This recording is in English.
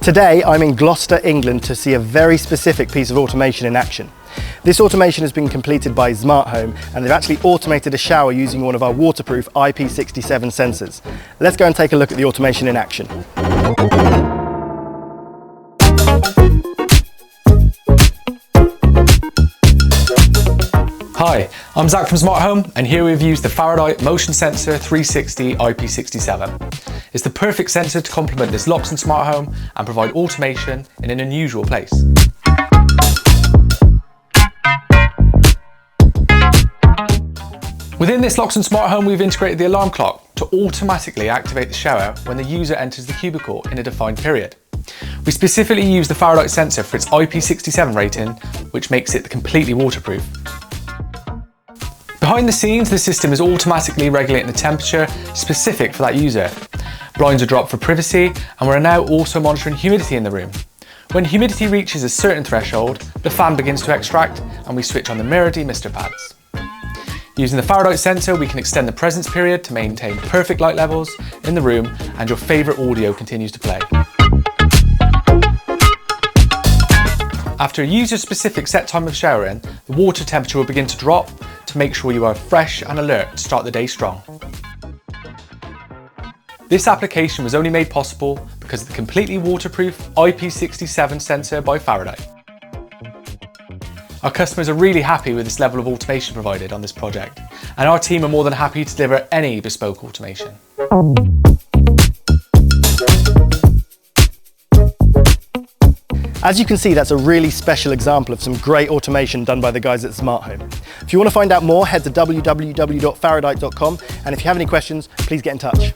Today I'm in Gloucester, England to see a very specific piece of automation in action. This automation has been completed by Zmart Hohm and they've actually automated a shower using one of our waterproof IP67 sensors. Let's go and take a look at the automation in action. Hi, I'm Zach from Zmart Hohm and here we've used the Faradite Motion Sensor 360 IP67. It's the perfect sensor to complement this locks and smart home and provide automation in an unusual place. Within this locks and smart home, we've integrated the alarm clock to automatically activate the shower when the user enters the cubicle in a defined period. We specifically use the Faradite sensor for its IP67 rating, which makes it completely waterproof. Behind the scenes, the system is automatically regulating the temperature specific for that user. Blinds are dropped for privacy, and we're now also monitoring humidity in the room. When humidity reaches a certain threshold, the fan begins to extract and we switch on the mirror demister pads. Using the Faradite sensor, we can extend the presence period to maintain perfect light levels in the room, and your favourite audio continues to play. After a user-specific set time of showering, the water temperature will begin to drop to make sure you are fresh and alert to start the day strong. This application was only made possible because of the completely waterproof IP67 sensor by Faradite. Our customers are really happy with this level of automation provided on this project, and our team are more than happy to deliver any bespoke automation. As you can see, that's a really special example of some great automation done by the guys at Zmart Hohm. If you want to find out more, head to www.faradite.com, and if you have any questions, please get in touch.